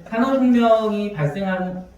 산업혁명이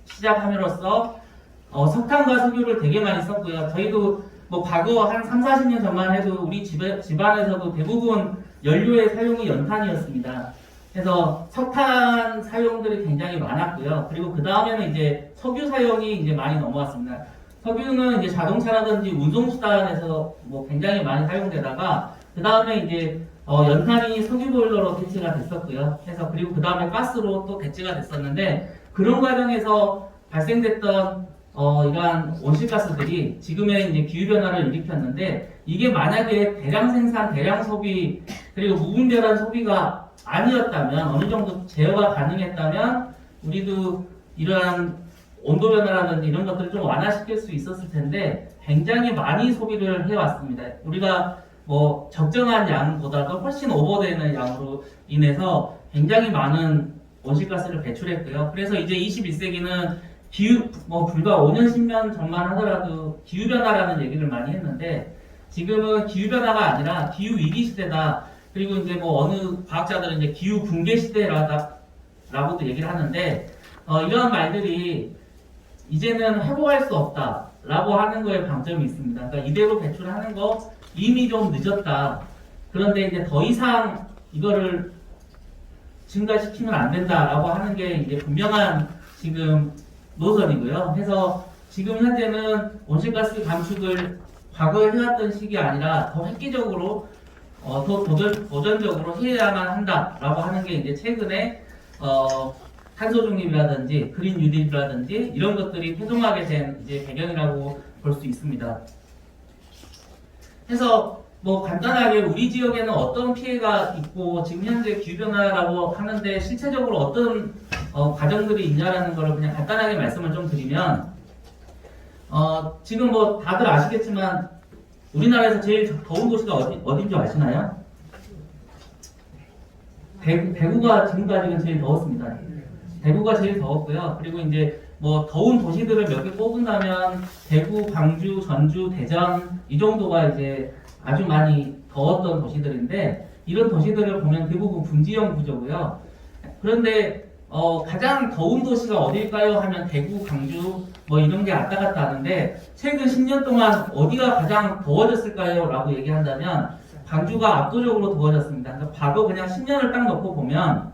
시작함으로써 석탄과 석유를 되게 많이 썼고요. 저희도 뭐 과거 한 3, 40년 전만 해도 우리 집안에서도 대부분 연료의 사용이 연탄이었습니다. 그래서 석탄 사용들이 굉장히 많았고요. 그리고 그 다음에는 이제 석유 사용이 이제 많이 넘어왔습니다. 석유는 이제 자동차라든지 운송수단에서 뭐 굉장히 많이 사용되다가 그 다음에 이제 연탄이 석유 보일러로 대체가 됐었고요. 그래서 그리고 그 다음에 가스로 또 대체가 됐었는데 그런 과정에서 발생됐던 이러한 온실가스들이 지금의 이제 기후변화를 일으켰는데 이게 만약에 대량 생산, 대량 소비 그리고 무분별한 소비가 아니었다면 어느 정도 제어가 가능했다면 우리도 이러한 온도 변화라든지 이런 것들을 좀 완화시킬 수 있었을 텐데 굉장히 많이 소비를 해왔습니다. 우리가 뭐 적정한 양보다도 훨씬 오버되는 양으로 인해서 굉장히 많은 온실가스를 배출했고요. 그래서 이제 21세기는 불과 5년, 10년 전만 하더라도 기후변화라는 얘기를 많이 했는데 지금은 기후변화가 아니라 기후위기 시대다. 그리고 이제 뭐 어느 과학자들은 이제 기후붕괴 시대라고도 얘기를 하는데 이러한 말들이 이제는 회복할 수 없다라고 하는 거에 방점이 있습니다. 그러니까 이대로 배출하는 거 이미 좀 늦었다. 그런데 이제 더 이상 이거를 증가시키면 안 된다라고 하는 게 이제 분명한 지금 노선이고요. 그래서 지금 현재는 온실가스 감축을 과거에 해왔던 식이 아니라 더 획기적으로 더 도전적으로 해야만 한다라고 하는 게 이제 최근에 탄소 중립이라든지 그린 뉴딜이라든지 이런 것들이 회동하게 된 이제 배경이라고 볼 수 있습니다. 그래서 뭐 간단하게 우리 지역에는 어떤 피해가 있고 지금 현재 기후변화라고 하는데 실체적으로 어떤 과정들이 있냐라는 걸 그냥 간단하게 말씀을 좀 드리면 지금 뭐 다들 아시겠지만 우리나라에서 제일 더운 도시가 어딘 줄 아시나요? 대구가 지금까지는 제일 더웠습니다. 대구가 제일 더웠고요. 그리고 이제 뭐 더운 도시들을 몇 개 뽑은다면 대구, 광주, 전주, 대전 이 정도가 이제 아주 많이 더웠던 도시들인데 이런 도시들을 보면 대부분 분지형 구조고요. 그런데 가장 더운 도시가 어딜까요? 하면 대구, 광주 뭐 이런 게 왔다 갔다 하는데 최근 10년 동안 어디가 가장 더워졌을까요? 라고 얘기한다면 광주가 압도적으로 더워졌습니다. 그러니까 과거 그냥 10년을 딱 놓고 보면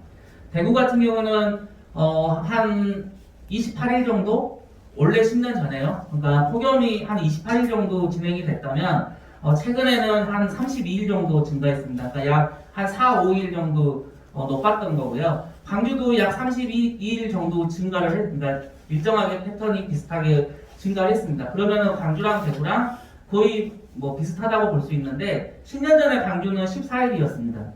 대구 같은 경우는 한 28일 정도? 원래 10년 전에요. 그러니까 폭염이 한 28일 정도 진행이 됐다면 최근에는 한 32일 정도 증가했습니다. 그러니까 약 한 4, 5일 정도 높았던 거고요. 광주도 약 32일 정도 증가를 했습니다. 일정하게 패턴이 비슷하게 증가를 했습니다. 그러면은 광주랑 대구랑 거의 뭐 비슷하다고 볼 수 있는데 10년 전에 광주는 14일이었습니다.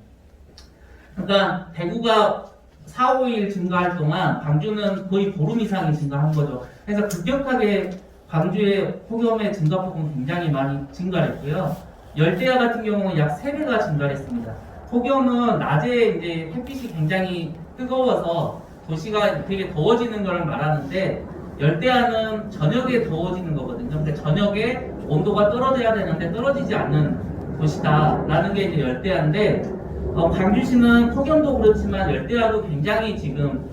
그러니까 대구가 4, 5일 증가할 동안 광주는 거의 보름 이상이 증가한 거죠. 그래서 급격하게 광주의 폭염의 증가폭은 굉장히 많이 증가했고요. 열대야 같은 경우는 약 3배가 증가했습니다. 폭염은 낮에 이제 햇빛이 굉장히 뜨거워서 도시가 되게 더워지는 걸 말하는데 열대야는 저녁에 더워지는 거거든요. 근데 저녁에 온도가 떨어져야 되는데 떨어지지 않는 도시다라는 게 이제 열대야인데 광주시는 폭염도 그렇지만 열대야도 굉장히 지금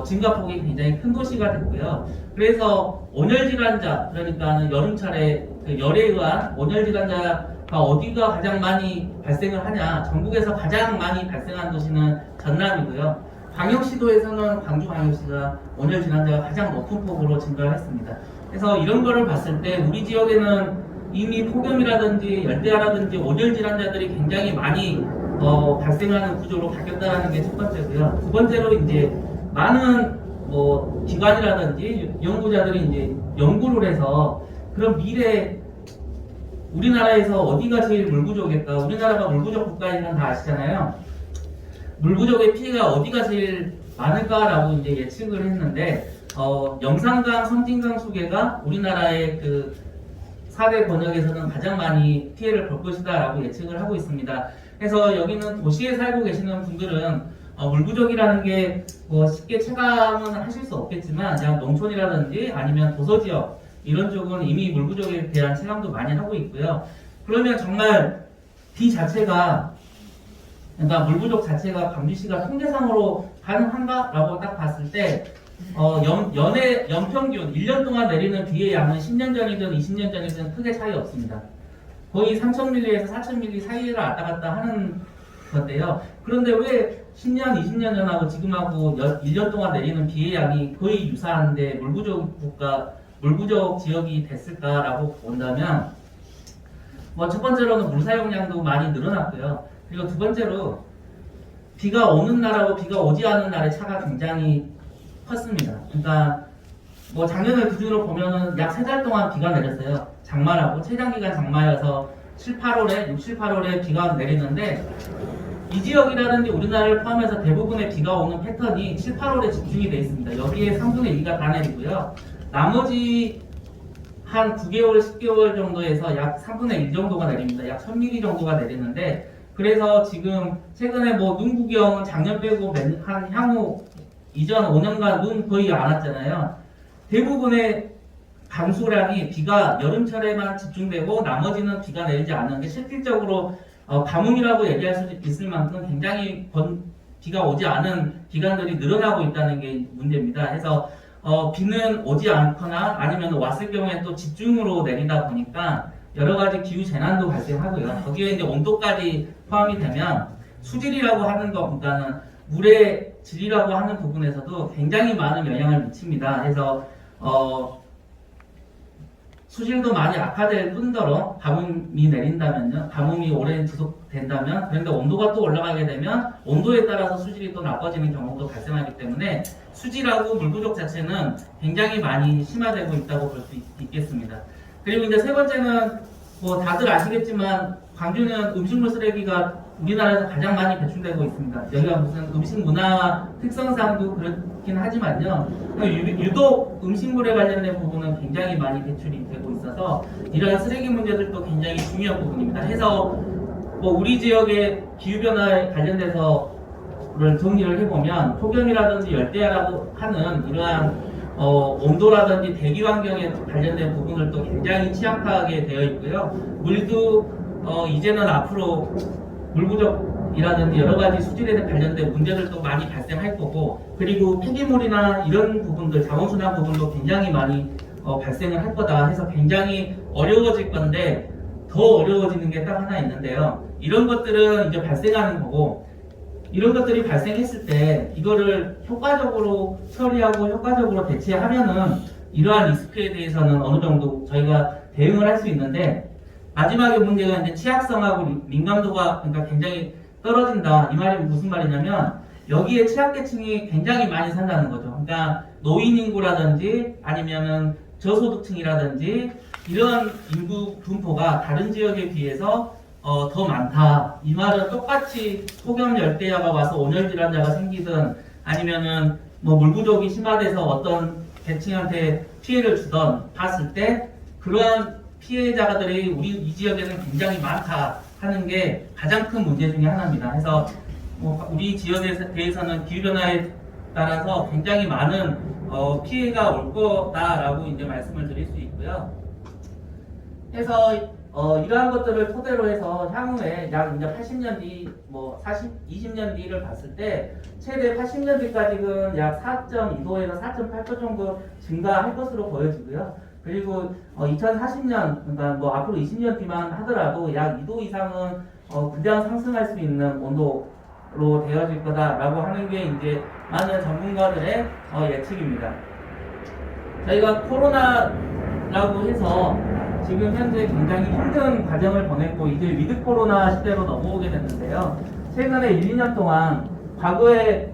증가폭이 굉장히 큰 도시가 됐고요. 그래서 온열 질환자 그러니까 여름철에 그 열에 의한 온열 질환자가 어디가 가장 많이 발생을 하냐? 전국에서 가장 많이 발생한 도시는 전남이고요. 광역시도에서는 광주광역시가 온열 질환자가 가장 높은 폭으로 증가를 했습니다. 그래서 이런 거를 봤을 때 우리 지역에는 이미 폭염이라든지 열대야라든지 온열 질환자들이 굉장히 많이 발생하는 구조로 바뀌었다는 게 첫 번째고요. 두 번째로 이제 많은 뭐 기관이라든지 연구자들이 이제 연구를 해서 그런 미래 우리나라에서 어디가 제일 물 부족일까? 우리나라가 물 부족 국가인 건 다 아시잖아요. 물 부족의 피해가 어디가 제일 많을까라고 이제 예측을 했는데 영산강, 섬진강 수계가 우리나라의 그 4대 권역에서는 가장 많이 피해를 볼 것이다라고 예측을 하고 있습니다. 그래서 여기는 도시에 살고 계시는 분들은 물 부족이라는 게 뭐 쉽게 체감은 하실 수 없겠지만 그냥 농촌이라든지 아니면 도서지역 이런 쪽은 이미 물 부족에 대한 체감도 많이 하고 있고요. 그러면 정말 비 자체가 그러니까 물 부족 자체가 광주시가 통계상으로 가능한가라고 딱 봤을 때 연평균 1년 동안 내리는 비의 양은 10년 전이든 20년 전이든 크게 차이 없습니다. 거의 3,000mm에서 4,000mm 사이를 왔다 갔다 하는 건데요. 그런데 왜 10년, 20년 전하고 지금하고 1년 동안 내리는 비의 양이 거의 유사한데 물 부족 지역이 됐을까라고 본다면 첫 번째로는 물 사용량도 많이 늘어났고요. 그리고 두 번째로 비가 오는 날하고 비가 오지 않는 날의 차가 굉장히 컸습니다. 그러니까 작년을 기준으로 보면은 약 3달 동안 비가 내렸어요. 장마라고 최장기간 장마여서 7, 8월에 비가 내리는데 이 지역이라든지 우리나라를 포함해서 대부분의 비가 오는 패턴이 7, 8월에 집중이 되어 있습니다. 여기에 3분의 2가 다 내리고요. 나머지 한 9개월, 10개월 정도에서 약 3분의 1 정도가 내립니다. 약 1000mm 정도가 내리는데 그래서 지금 최근에 눈 구경은 작년 빼고 한 향후 이전 5년간 눈 거의 안 왔잖아요. 대부분의 강수량이 비가 여름철에만 집중되고 나머지는 비가 내리지 않는 게 실질적으로 가뭄이라고 얘기할 수 있을 만큼 굉장히 비가 오지 않은 기간들이 늘어나고 있다는 게 문제입니다. 그래서 비는 오지 않거나 아니면 왔을 경우에 또 집중으로 내리다 보니까 여러 가지 기후 재난도 발생하고요. 거기에 이제 온도까지 포함이 되면 수질이라고 하는 것보다는 물의 질이라고 하는 부분에서도 굉장히 많은 영향을 미칩니다. 그래서 수질도 많이 악화될 뿐더러 가뭄이 내린다면요, 가뭄이 오래 지속된다면, 그런데 온도가 또 올라가게 되면 온도에 따라서 수질이 또 나빠지는 경우도 발생하기 때문에 수질하고 물 부족 자체는 굉장히 많이 심화되고 있다고 볼 수 있겠습니다. 그리고 이제 세 번째는 다들 아시겠지만 광주는 음식물 쓰레기가 우리나라에서 가장 많이 배출되고 있습니다. 여기가 무슨 음식 문화 특성상도 그렇긴 하지만요. 유독 음식물에 관련된 부분은 굉장히 많이 배출이 되고 있어서 이러한 쓰레기 문제들도 굉장히 중요한 부분입니다. 해서 우리 지역의 기후변화에 관련돼서를 정리를 해보면 폭염이라든지 열대야라고 하는 이러한 온도라든지 대기 환경에 관련된 부분들도 굉장히 취약하게 되어 있고요. 물도 이제는 앞으로 물 부족이라든지 여러 가지 수질에 관련된 문제들도 많이 발생할 거고, 그리고 폐기물이나 이런 부분들, 자원순환 부분도 굉장히 많이 발생을 할 거다 해서 굉장히 어려워질 건데 더 어려워지는 게 딱 하나 있는데요. 이런 것들은 이제 발생하는 거고, 이런 것들이 발생했을 때 이거를 효과적으로 처리하고 효과적으로 대체하면은 이러한 리스크에 대해서는 어느 정도 저희가 대응을 할 수 있는데, 마지막에 문제가 이제 취약성하고 민감도가 그러니까 굉장히 떨어진다. 이 말이 무슨 말이냐면 여기에 취약계층이 굉장히 많이 산다는 거죠. 그러니까 노인 인구라든지 아니면은 저소득층이라든지 이런 인구 분포가 다른 지역에 비해서 더 많다. 이 말은 똑같이 폭염 열대야가 와서 온열 질환자가 생기든 아니면은 물 부족이 심화돼서 어떤 계층한테 피해를 주던 봤을 때 그러한 피해자들이 우리 이 지역에는 굉장히 많다 하는 게 가장 큰 문제 중에 하나입니다. 그래서 우리 지역에 대해서는 기후변화에 따라서 굉장히 많은 피해가 올 거다라고 이제 말씀을 드릴 수 있고요. 그래서 이러한 것들을 토대로 해서 향후에 약 이제 80년 뒤, 20년 뒤를 봤을 때 최대 80년 뒤까지는 약 4.2도에서 4.8도 정도 증가할 것으로 보여지고요. 그리고 2040년, 그러니까 앞으로 20년 뒤만 하더라도 약 2도 이상은 그냥 상승할 수 있는 온도로 되어질 거다라고 하는 게 이제 많은 전문가들의 예측입니다. 저희가 코로나라고 해서 지금 현재 굉장히 힘든 과정을 보냈고 이제 위드 코로나 시대로 넘어오게 됐는데요. 최근에 1, 2년 동안 과거에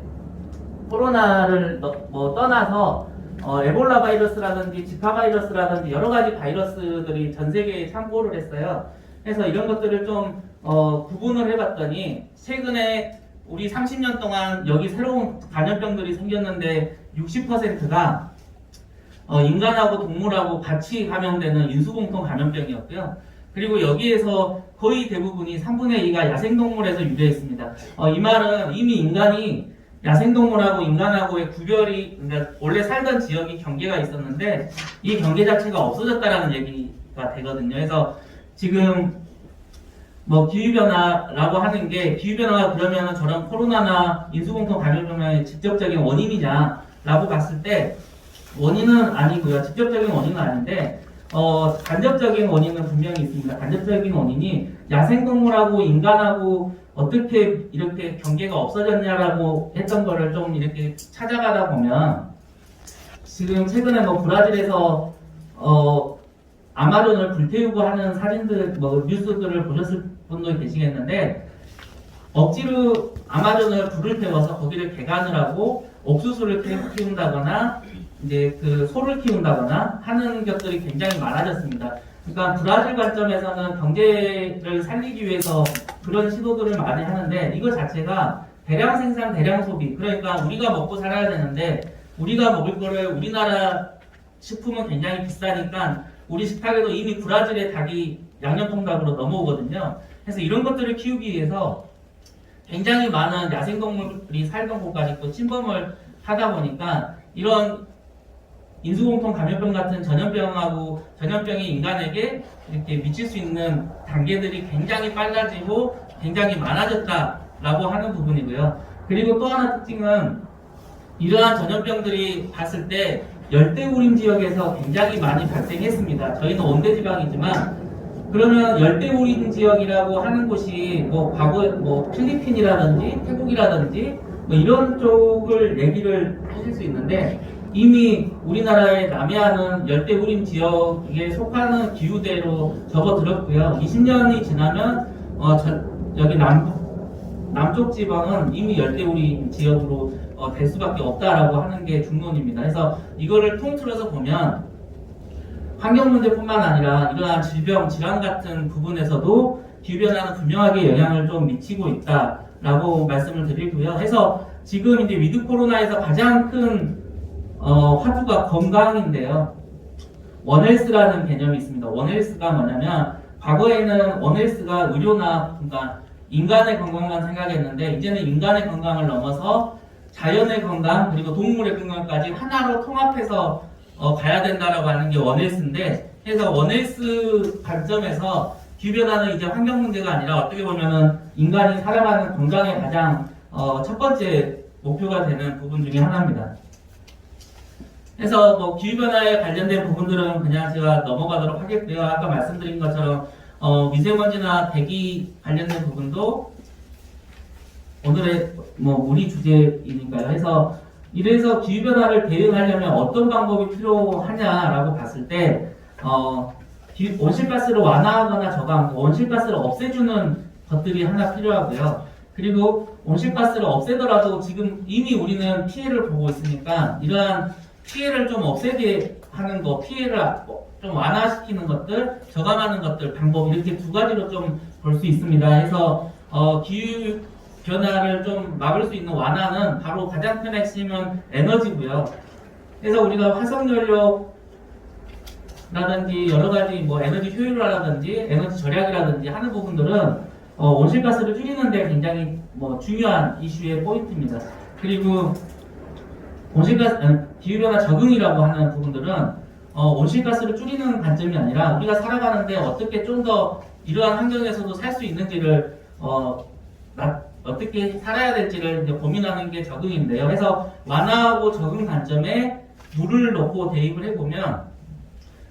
코로나를 떠나서 에볼라 바이러스라든지 지카 바이러스라든지 여러 가지 바이러스들이 전 세계에 창궐을 했어요. 그래서 이런 것들을 좀 구분을 해봤더니 최근에 우리 30년 동안 여기 새로운 감염병들이 생겼는데 60%가 인간하고 동물하고 같이 감염되는 인수공통 감염병이었고요. 그리고 여기에서 거의 대부분이 3분의 2가 야생동물에서 유래했습니다. 이 말은 이미 인간이 야생동물하고 인간하고의 구별이, 그러니까 원래 살던 지역이 경계가 있었는데 이 경계 자체가 없어졌다라는 얘기가 되거든요. 그래서 지금 뭐 기후변화라고 하는 게 기후변화가 그러면 저런 코로나나 인수공통 감염병의 직접적인 원인이냐라고 봤을 때 원인은 아니고요. 직접적인 원인은 아닌데 간접적인 원인은 분명히 있습니다. 간접적인 원인이 야생동물하고 인간하고 어떻게 이렇게 경계가 없어졌냐라고 했던 거를 좀 이렇게 찾아가다 보면 지금 최근에 뭐 브라질에서 아마존을 불태우고 하는 사진들, 뭐 뉴스들을 보셨을 분도 계시겠는데 억지로 아마존을 불을 태워서 거기를 개간을 하고 옥수수를 키운다거나 이제 그 소를 키운다거나 하는 것들이 굉장히 많아졌습니다. 그러니까 브라질 관점에서는 경제를 살리기 위해서 그런 시도들을 많이 하는데 이거 자체가 대량 생산, 대량 소비. 그러니까 우리가 먹고 살아야 되는데 우리가 먹을 거를 우리나라 식품은 굉장히 비싸니까 우리 식탁에도 이미 브라질의 닭이 양념통닭으로 넘어오거든요. 그래서 이런 것들을 키우기 위해서 굉장히 많은 야생동물이 살던 곳까지 또 침범을 하다 보니까 이런 인수공통 감염병 같은 전염병이 인간에게 이렇게 미칠 수 있는 단계들이 굉장히 빨라지고 굉장히 많아졌다라고 하는 부분이고요. 그리고 또 하나 특징은 이러한 전염병들이 봤을 때 열대우림 지역에서 굉장히 많이 발생했습니다. 저희는 온대지방이지만 그러면 열대우림 지역이라고 하는 곳이 뭐 과거에 뭐 필리핀이라든지 태국이라든지 뭐 이런 쪽을 얘기를 하실 수 있는데 이미 우리나라의 남해안은 열대우림 지역에 속하는 기후대로 접어들었고요. 20년이 지나면 여기 남쪽 지방은 이미 열대우림 지역으로 될 수밖에 없다라고 하는 게 중론입니다. 그래서 이거를 통틀어서 보면 환경 문제뿐만 아니라 이러한 질병, 질환 같은 부분에서도 기후변화는 분명하게 영향을 좀 미치고 있다라고 말씀을 드리고요. 해서 지금 이제 위드 코로나에서 가장 큰 화두가 건강인데요. 원헬스라는 개념이 있습니다. 원헬스가 뭐냐면 과거에는 원헬스가 의료나 그러니까 인간의 건강만 생각했는데 이제는 인간의 건강을 넘어서 자연의 건강 그리고 동물의 건강까지 하나로 통합해서 가야 된다라고 하는 게 원헬스인데 그래서 원헬스 관점에서 기후변화는 이제 환경 문제가 아니라 어떻게 보면은 인간이 살아가는 건강의 가장 첫 번째 목표가 되는 부분 중에 하나입니다. 그래서 뭐 기후변화에 관련된 부분들은 그냥 제가 넘어가도록 하겠고요. 아까 말씀드린 것처럼 미세먼지나 대기 관련된 부분도 오늘의 뭐 문의 주제이니까요. 해서 이래서 기후변화를 대응하려면 어떤 방법이 필요하냐라고 봤을 때 온실가스를 완화하거나 저감, 온실가스를 없애주는 것들이 하나 필요하고요. 그리고 온실가스를 없애더라도 지금 이미 우리는 피해를 보고 있으니까 이러한 피해를 좀 없애게 하는 거, 피해를 좀 완화시키는 것들, 저감하는 것들, 방법 이렇게 두 가지로 좀 볼 수 있습니다. 해서 기후 변화를 좀 막을 수 있는 완화는 바로 가장 큰 핵심은 에너지고요. 그래서 우리가 화석연료라든지 여러 가지 뭐 에너지 효율화라든지 에너지 절약이라든지 하는 부분들은 온실가스를 줄이는데 굉장히 뭐 중요한 이슈의 포인트입니다. 그리고 기후변화 적응이라고 하는 부분들은 온실가스를 줄이는 관점이 아니라 우리가 살아가는데 어떻게 좀 더 이러한 환경에서도 살 수 있는지를 어떻게 살아야 될지를 이제 고민하는 게 적응인데요. 그래서 완화하고 적응 관점에 물을 넣고 대입을 해보면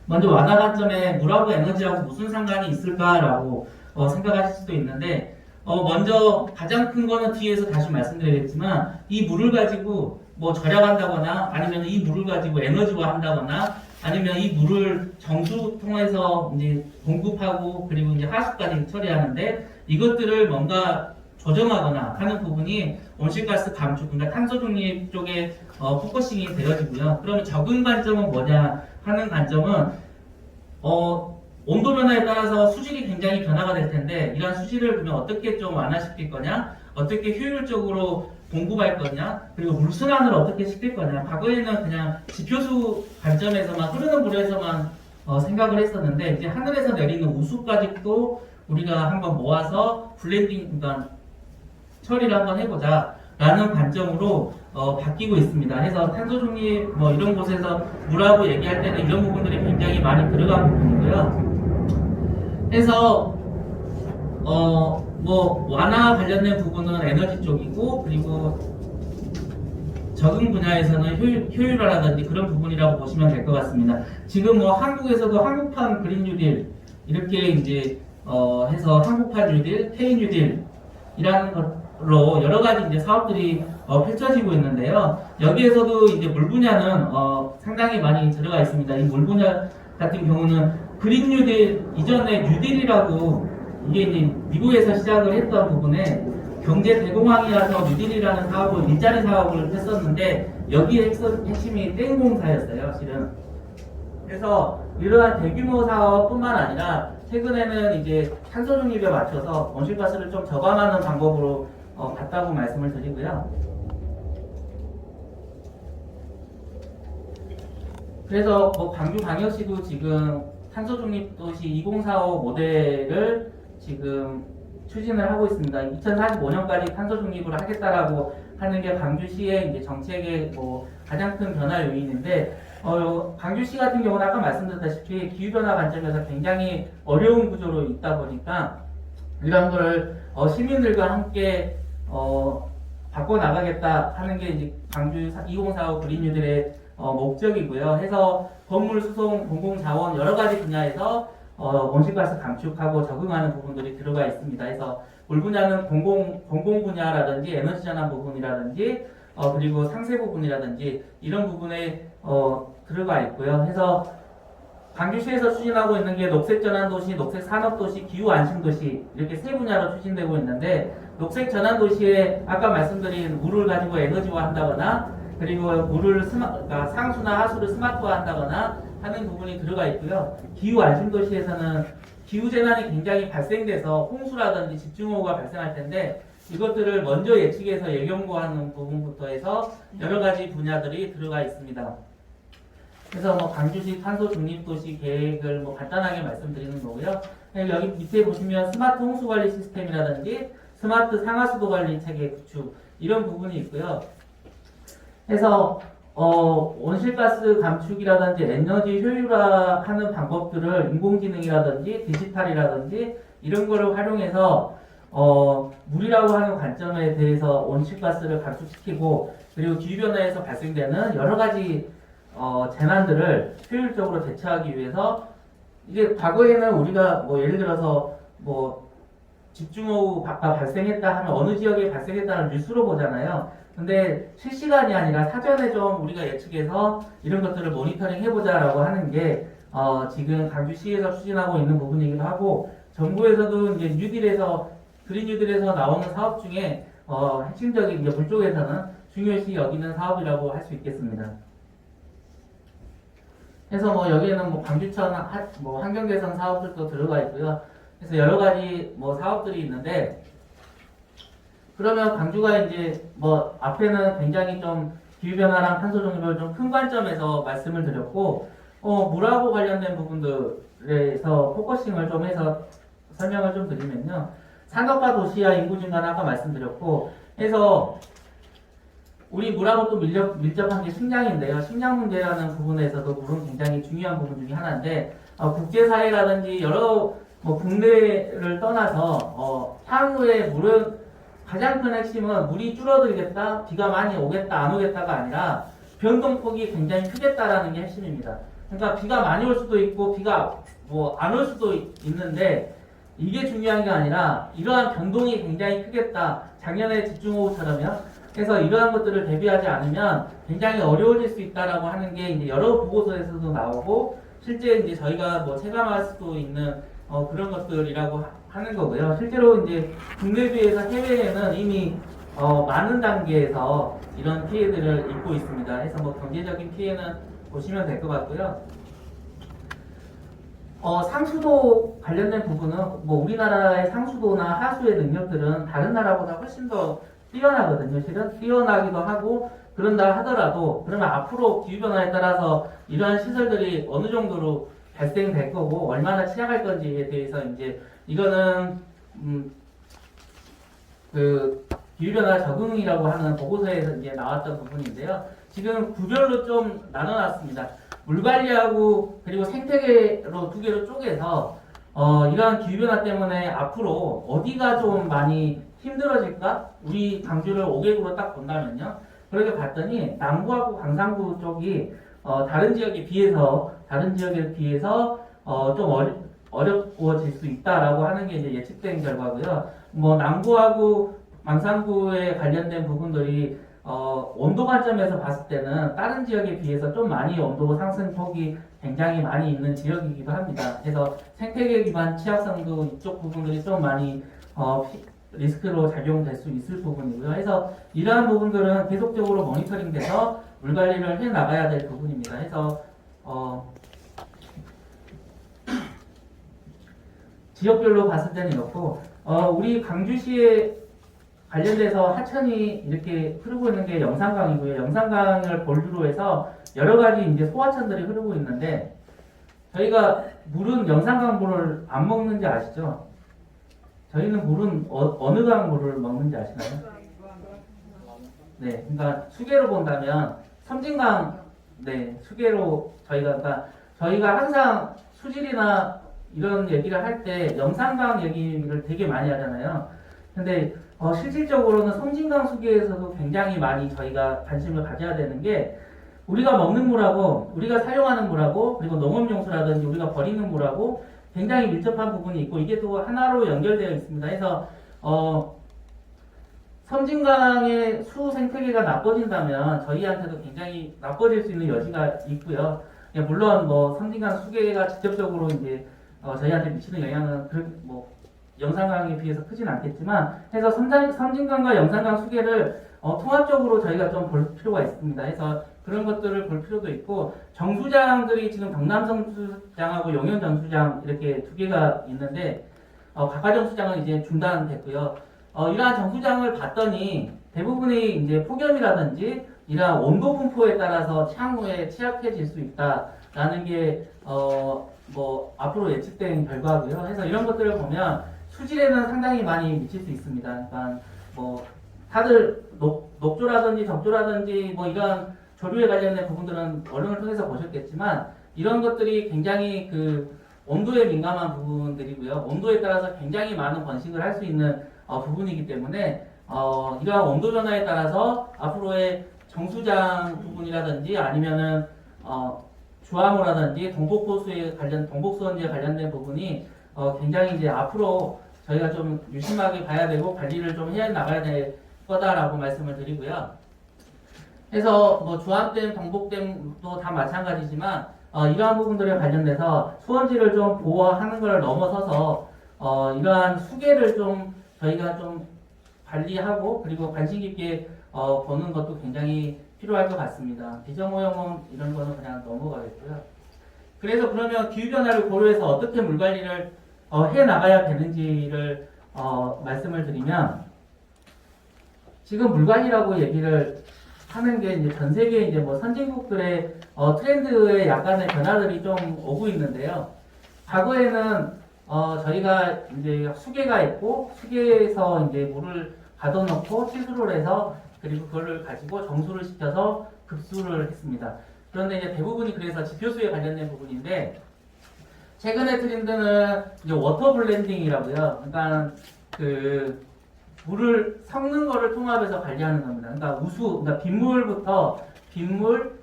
먼저 완화 관점에 물하고 에너지하고 무슨 상관이 있을까라고 생각하실 수도 있는데 먼저 가장 큰 거는 뒤에서 다시 말씀드리겠지만 이 물을 가지고 뭐 절약한다거나 아니면 이 물을 가지고 에너지화 한다거나 아니면 이 물을 정수 통해서 이제 공급하고 그리고 이제 하수까지 처리하는데 이것들을 뭔가 조정하거나 하는 부분이 온실가스 감축, 그러니까 탄소 중립 쪽에 포커싱이 되어지고요. 그러면 적응 관점은 뭐냐 하는 관점은 온도 변화에 따라서 수질이 굉장히 변화가 될 텐데 이러한 수질을 그러면 어떻게 좀 완화시킬 거냐, 어떻게 효율적으로 공급할 거냐, 그리고 물순환을 어떻게 시킬 거냐. 과거에는 그냥 지표수 관점에서만 흐르는 물에서만 생각을 했었는데 이제 하늘에서 내리는 우수까지도 우리가 한번 모아서 블렌딩, 그러니까 처리를 한번 해보자 라는 관점으로 바뀌고 있습니다. 그래서 탄소 중립 뭐 이런 곳에서 물하고 얘기할 때는 이런 부분들이 굉장히 많이 들어간 부분이고요. 그래서 뭐 완화 관련된 부분은 에너지 쪽이고, 그리고 적응 분야에서는 효율화라든지 그런 부분이라고 보시면 될 것 같습니다. 지금 뭐 한국에서도 한국판 그린 뉴딜 이렇게 이제 해서 한국판 뉴딜, K 뉴딜이라는 걸로 여러 가지 이제 사업들이 펼쳐지고 있는데요. 여기에서도 이제 물 분야는 상당히 많이 들어가 있습니다. 이 물 분야 같은 경우는 그린 뉴딜 이전에 뉴딜이라고 이게 이제 미국에서 시작을 했던 부분에 경제 대공황이라서 뉴딜이라는 사업을 일자리 사업을 했었는데 여기에 핵심이 땡공사였어요, 실은. 그래서 이러한 대규모 사업뿐만 아니라 최근에는 이제 탄소 중립에 맞춰서 온실가스를 좀 저감하는 방법으로 갔다고 말씀을 드리고요. 그래서 뭐 광주광역시도 지금 탄소 중립 도시 2045 모델을 지금 추진을 하고 있습니다. 2045년까지 탄소 중립을 하겠다라고 하는 게 광주시의 이제 정책의 뭐 가장 큰 변화 요인인데, 광주시 같은 경우는 아까 말씀드렸다시피 기후변화 관점에서 굉장히 어려운 구조로 있다 보니까 이런 거를 시민들과 함께 바꿔 나가겠다 하는 게 이제 광주 2045 그린 뉴딜의 목적이고요. 해서 건물, 수송, 공공자원 여러 가지 분야에서 온실가스 감축하고 적응하는 부분들이 들어가 있습니다. 그래서 물 분야는 공공 분야라든지 에너지 전환 부분이라든지 그리고 상세 부분이라든지 이런 부분에 들어가 있고요. 해서 광주시에서 추진하고 있는 게 녹색 전환 도시, 녹색 산업 도시, 기후 안심 도시 이렇게 세 분야로 추진되고 있는데, 녹색 전환 도시에 아까 말씀드린 물을 가지고 에너지화 한다거나 그리고 물을 그러니까 상수나 하수를 스마트화 한다거나 하는 부분이 들어가 있고요. 기후 안심 도시에서는 기후 재난이 굉장히 발생돼서 홍수라든지 집중호우가 발생할 텐데 이것들을 먼저 예측해서 예경고하는 부분부터 해서 여러 가지 분야들이 들어가 있습니다. 그래서 뭐 광주시 탄소 중립 도시 계획을 뭐 간단하게 말씀드리는 거고요. 여기 밑에 보시면 스마트 홍수 관리 시스템이라든지 스마트 상하수도 관리 체계 구축 이런 부분이 있고요. 그래서 온실가스 감축이라든지 에너지 효율화하는 방법들을 인공지능이라든지 디지털이라든지 이런 거를 활용해서 물이라고 하는 관점에 대해서 온실가스를 감축시키고 그리고 기후변화에서 발생되는 여러 가지 재난들을 효율적으로 대처하기 위해서, 이게 과거에는 우리가 뭐 예를 들어서 뭐 집중호우가 발생했다 하면 어느 지역에 발생했다는 뉴스로 보잖아요. 근데 실시간이 아니라 사전에 좀 우리가 예측해서 이런 것들을 모니터링 해보자라고 하는 게 지금 광주시에서 추진하고 있는 부분이기도 하고, 정부에서도 이제 뉴딜에서 그린 뉴딜에서 나오는 사업 중에 핵심적인 이제 물 쪽에서는 중요시 여기는 사업이라고 할 수 있겠습니다. 그래서 뭐 여기에는 뭐 광주천 뭐 환경개선 사업들도 들어가 있고요. 그래서 여러 가지 뭐 사업들이 있는데, 그러면 광주가 이제 뭐 앞에는 굉장히 좀 기후변화랑 탄소 중립을 좀 큰 관점에서 말씀을 드렸고, 물하고 관련된 부분들에서 포커싱을 좀 해서 설명을 좀 드리면요. 산업화 도시와 인구 증가는 아까 말씀드렸고, 해서 우리 물하고 또 밀접한 게 식량인데요. 식량 문제라는 부분에서도 물은 굉장히 중요한 부분 중에 하나인데, 국제사회라든지 여러 뭐 국내를 떠나서 향후에 물은 가장 큰 핵심은 물이 줄어들겠다, 비가 많이 오겠다, 안 오겠다가 아니라 변동폭이 굉장히 크겠다라는 게 핵심입니다. 그러니까 비가 많이 올 수도 있고 비가 뭐 안 올 수도 있는데 이게 중요한 게 아니라 이러한 변동이 굉장히 크겠다. 작년에 집중호우처럼요. 그래서 이러한 것들을 대비하지 않으면 굉장히 어려워질 수 있다라고 하는 게 이제 여러 보고서에서도 나오고 실제 이제 저희가 뭐 체감할 수도 있는 그런 것들이라고 하는 거고요. 실제로 이제 국내 비해서 해외에는 이미 많은 단계에서 이런 피해들을 입고 있습니다. 그래서 뭐 경제적인 피해는 보시면 될 것 같고요. 상수도 관련된 부분은 뭐 우리나라의 상수도나 하수의 능력들은 다른 나라보다 훨씬 더 뛰어나거든요. 실은 뛰어나기도 하고 그런다 하더라도 그러면 앞으로 기후변화에 따라서 이러한 시설들이 어느 정도로 발생될 거고 얼마나 취약할 건지에 대해서 이제 이거는 그 기후변화 적응이라고 하는 보고서에서 이제 나왔던 부분인데요. 지금 구별로 좀 나눠놨습니다. 물 관리하고 그리고 생태계로 두 개로 쪼개서 이러한 기후변화 때문에 앞으로 어디가 좀 많이 힘들어질까? 우리 광주를 5개구로 딱 본다면요. 그렇게 봤더니 남부하고 광산구 쪽이 다른 지역에 비해서 좀 어려워질 수 있다라고 하는 게 이제 예측된 결과고요. 뭐 남구하고 광산구에 관련된 부분들이 온도 관점에서 봤을 때는 다른 지역에 비해서 좀 많이 온도 상승폭이 굉장히 많이 있는 지역이기도 합니다. 그래서 생태계 기반 취약성도 이쪽 부분들이 좀 많이 리스크로 작용될 수 있을 부분이고요. 그래서 이러한 부분들은 계속적으로 모니터링돼서 물 관리를 해 나가야 될 부분입니다. 그래서 지역별로 봤을 때는 이렇고 우리 광주시에 관련돼서 하천이 이렇게 흐르고 있는 게 영산강이고요. 영산강을 본류로 해서 여러 가지 이제 소하천들이 흐르고 있는데 저희가 물은 영산강 물을 안 먹는지 아시죠? 저희는 물은 어느 강 물을 먹는지 아시나요? 네, 그러니까 수계로 본다면 섬진강, 네, 수계로 저희가 항상 수질이나 이런 얘기를 할 때 영산강 얘기를 되게 많이 하잖아요. 근데 실질적으로는 섬진강 수계에서도 굉장히 많이 저희가 관심을 가져야 되는 게 우리가 먹는 물하고 우리가 사용하는 물하고 그리고 농업용수라든지 우리가 버리는 물하고 굉장히 밀접한 부분이 있고 이게 또 하나로 연결되어 있습니다. 그래서 섬진강의 수 생태계가 나빠진다면 저희한테도 굉장히 나빠질 수 있는 여지가 있고요. 물론 뭐 섬진강 수계가 직접적으로 이제 저희한테 미치는 영향은 영산강에 비해서 크진 않겠지만 해서 섬진강과 영산강 수계를 통합적으로 저희가 좀 볼 필요가 있습니다. 해서 그런 것들을 볼 필요도 있고 정수장들이 지금 경남정수장하고 용현정수장 이렇게 두 개가 있는데 각하정수장은 이제 중단됐고요. 이러한 정수장을 봤더니 대부분이 이제 폭염이라든지 이러한 온도 분포에 따라서 향후에 취약해질 수 있다라는 게 앞으로 예측된 결과고요. 그래서 이런 것들을 보면 수질에는 상당히 많이 미칠 수 있습니다. 그러니까 다들 녹조라든지 적조라든지 이런 조류에 관련된 부분들은 언론을 통해서 보셨겠지만 이런 것들이 굉장히 그 온도에 민감한 부분들이고요. 온도에 따라서 굉장히 많은 번식을 할 수 있는 부분이기 때문에 이러한 온도 변화에 따라서 앞으로의 정수장 부분이라든지 아니면은 주화모라든지 동복수원지에 관련된 부분이 굉장히 이제 앞으로 저희가 좀 유심하게 봐야 되고 관리를 좀 해 나가야 될 거다라고 말씀을 드리고요. 그래서 주안댐, 동복댐도 다 마찬가지지만 이러한 부분들에 관련돼서 수원지를 좀 보호하는 걸 넘어서서 이러한 수계를 좀 저희가 좀 관리하고 그리고 관심 깊게 보는 것도 굉장히 필요할 것 같습니다. 비정오염원 이런 거는 그냥 넘어가겠고요. 그래서 그러면 기후변화를 고려해서 어떻게 물 관리를 해 나가야 되는지를 말씀을 드리면 지금 물 관리라고 얘기를 하는 게 이제 전 세계 이제 선진국들의 트렌드의 약간의 변화들이 좀 오고 있는데요. 과거에는 저희가 이제 수계가 있고 수계에서 이제 물을 가둬놓고 치수를 해서 그리고 그거를 가지고 정수를 시켜서 급수를 했습니다. 그런데 이제 대부분이 그래서 지표수에 관련된 부분인데 최근의 트렌드는 이제 워터 블렌딩이라고요. 그러니까 그 물을 섞는 거를 통합해서 관리하는 겁니다. 그러니까 그러니까 빗물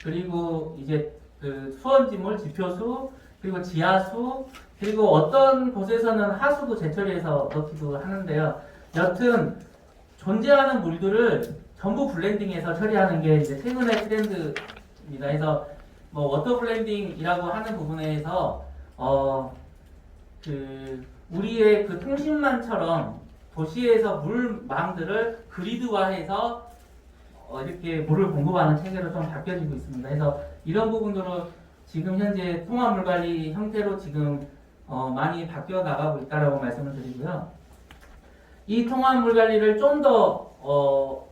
그리고 이제 그 수원지물, 지표수 그리고 지하수 그리고 어떤 곳에서는 하수도 재처리해서 넣기도 하는데요. 여튼 존재하는 물들을 전부 블렌딩해서 처리하는 게 이제 최근의 트렌드입니다. 그래서 워터 블렌딩이라고 하는 부분에서 우리의 그 통신망처럼 도시에서 물망들을 그리드화해서 이렇게 물을 공급하는 체계로 좀 바뀌어지고 있습니다. 그래서 이런 부분들은 지금 현재 통합물관리 형태로 지금 많이 바뀌어 나가고 있다라고 말씀을 드리고요. 이 통합물관리를 좀 더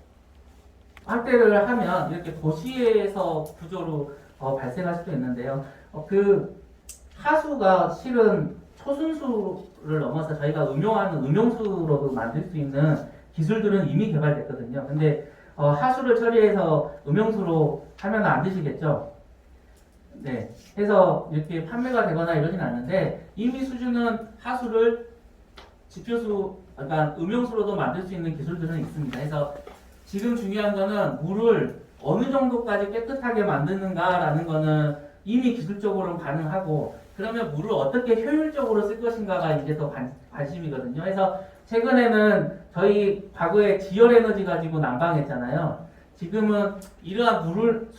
확대를 하면 이렇게 도시에서 구조로 발생할 수도 있는데요. 그 하수가 실은 초순수를 넘어서 저희가 음용하는 음용수로도 만들 수 있는 기술들은 이미 개발됐거든요. 근데 하수를 처리해서 음용수로 하면 안 되시겠죠? 네, 해서 이렇게 판매가 되거나 이러진 않는데 이미 수주는 하수를 지표수, 그러니까 음용수로도 만들 수 있는 기술들은 있습니다. 그래서 지금 중요한 거는 물을 어느 정도까지 깨끗하게 만드는가라는 거는 이미 기술적으로는 가능하고, 그러면 물을 어떻게 효율적으로 쓸 것인가가 이제 더 관심이거든요. 그래서 최근에는 저희 과거에 지열 에너지 가지고 난방했잖아요. 지금은 이러한 물을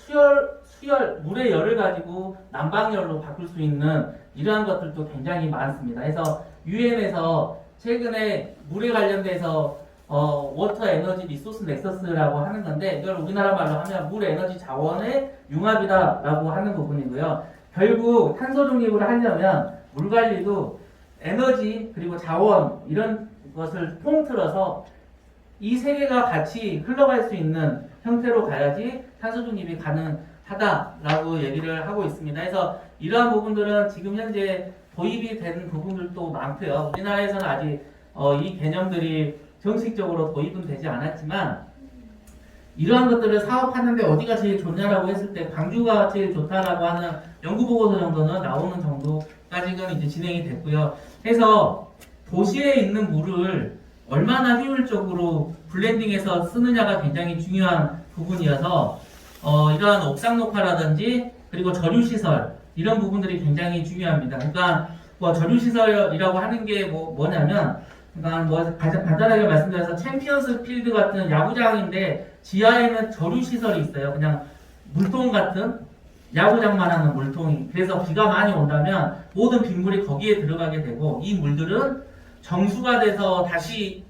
물의 열을 가지고 난방열로 바꿀 수 있는 이러한 것들도 굉장히 많습니다. 그래서 유엔에서 최근에 물에 관련돼서 워터 에너지 리소스 넥서스라고 하는 건데, 이걸 우리나라 말로 하면 물 에너지 자원의 융합이다라고 하는 부분이고요. 결국 탄소 중립을 하려면 물 관리도 에너지 그리고 자원 이런 것을 통틀어서 이 세 개가 같이 흘러갈 수 있는 형태로 가야지 탄소 중립이 가능하다라고 얘기를 하고 있습니다. 그래서 이러한 부분들은 지금 현재 도입이 된 부분들도 많고요. 우리나라에서는 아직 이 개념들이 정식적으로 도입은 되지 않았지만, 이러한 것들을 사업하는데 어디가 제일 좋냐라고 했을 때 광주가 제일 좋다라고 하는 연구 보고서 정도는 나오는 정도까지는 이제 진행이 됐고요. 해서 도시에 있는 물을 얼마나 효율적으로 블렌딩해서 쓰느냐가 굉장히 중요한 부분이어서 이러한 옥상 녹화라든지 그리고 저류시설 이런 부분들이 굉장히 중요합니다. 그러니까 뭐 저류시설이라고 하는 게 뭐냐면, 그러니까 뭐 가장 간단하게 말씀드려서 챔피언스 필드 같은 야구장인데 지하에는 저류시설이 있어요. 그냥 물통 같은 야구장만 하는 물통이. 그래서 비가 많이 온다면 모든 빗물이 거기에 들어가게 되고, 이 물들은 정수가 돼서 다시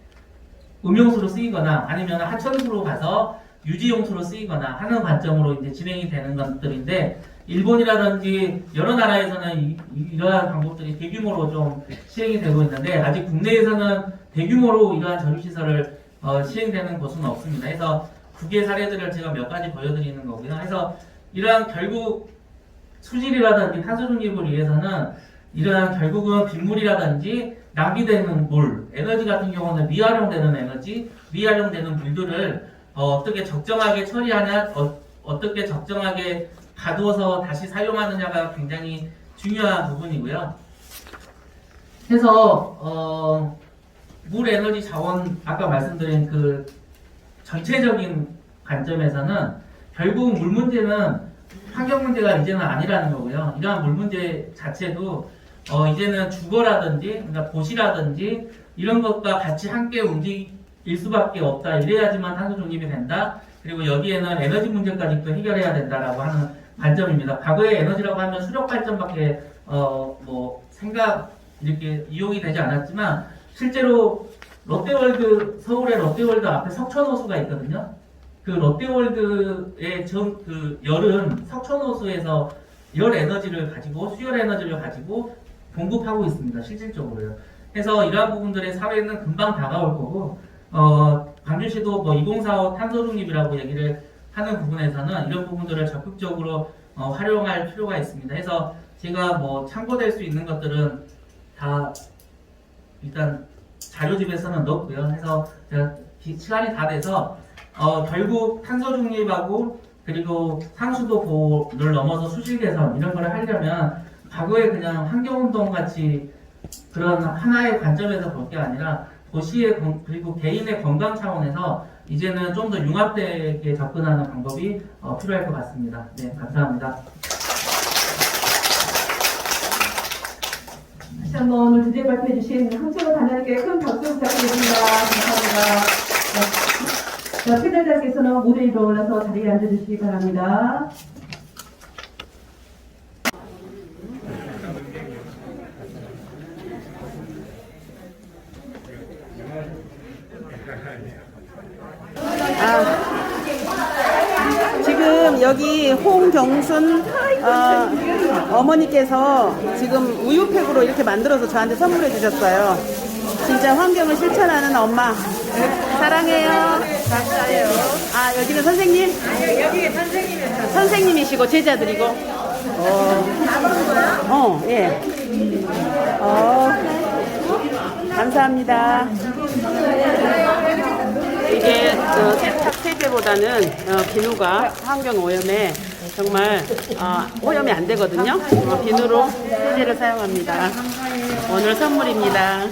음용수로 쓰이거나 아니면 하천수로 가서 유지용수로 쓰이거나 하는 관점으로 이제 진행이 되는 것들인데, 일본이라든지 여러 나라에서는 이러한 방법들이 대규모로 좀 시행이 되고 있는데, 아직 국내에서는 대규모로 이러한 저류시설을 시행되는 곳은 없습니다. 그래서 국외 사례들을 제가 몇 가지 보여드리는 거고요. 그래서 이러한 결국 수질이라든지 탄소 중립을 위해서는 이러한 결국은 빗물이라든지 낭비되는 물, 에너지 같은 경우는 미활용되는 에너지, 미활용되는 물들을 어떻게 적정하게 처리하냐, 어떻게 적정하게 가두어서 다시 사용하느냐가 굉장히 중요한 부분이고요. 그래서 물 에너지 자원, 아까 말씀드린 그 전체적인 관점에서는 결국 물 문제는 환경 문제가 이제는 아니라는 거고요. 이러한 물 문제 자체도 이제는 주거라든지, 그러니까 도시라든지 이런 것과 같이 함께 움직일 수밖에 없다. 이래야지만 탄소 중립이 된다. 그리고 여기에는 에너지 문제까지 또 해결해야 된다라고 하는 관점입니다. 과거에 에너지라고 하면 수력 발전밖에 이렇게 이용이 되지 않았지만, 실제로 롯데월드, 서울의 롯데월드 앞에 석촌호수가 있거든요. 그 롯데월드의 그 열은 석촌호수에서 열 에너지를 가지고, 수열 에너지를 가지고 공급하고 있습니다. 실질적으로요. 그래서 이러한 부분들의 사회는 금방 다가올 거고, 광주시도 2045 탄소 중립이라고 얘기를 하는 부분에서는 이런 부분들을 적극적으로 활용할 필요가 있습니다. 그래서 제가 참고될 수 있는 것들은 다 일단 자료집에서는 넣었고요. 해서 제가 시간이 다 돼서 결국 탄소 중립하고 그리고 상수도 보호를 넘어서 수질 개선 이런 걸 하려면 과거에 그냥 환경운동 같이 그런 하나의 관점에서 볼 게 아니라 도시의 그리고 개인의 건강 차원에서 이제는 좀 더 융합되게 접근하는 방법이 필요할 것 같습니다. 네, 감사합니다. 다시 한번 오늘 주제 발표해 주신 항철호 단장님께 큰 박수 부탁드립니다. 감사합니다. 네. 자, 패널자께서는 무대 위로 올라서 자리에 앉아주시기 바랍니다. 지금 여기 홍경순 어머니께서 지금 우유팩으로 이렇게 만들어서 저한테 선물해 주셨어요. 진짜 환경을 실천하는 엄마. 사랑해요. 감사해요. 아, 여기는 선생님? 아니요, 여기 선생님이세요. 선생님이시고 제자들이고. 예. 감사합니다. 이게 세탁 세제보다는 비누가 환경 오염에 정말 오염이 안 되거든요. 비누로 세제를 사용합니다. 오늘 선물입니다.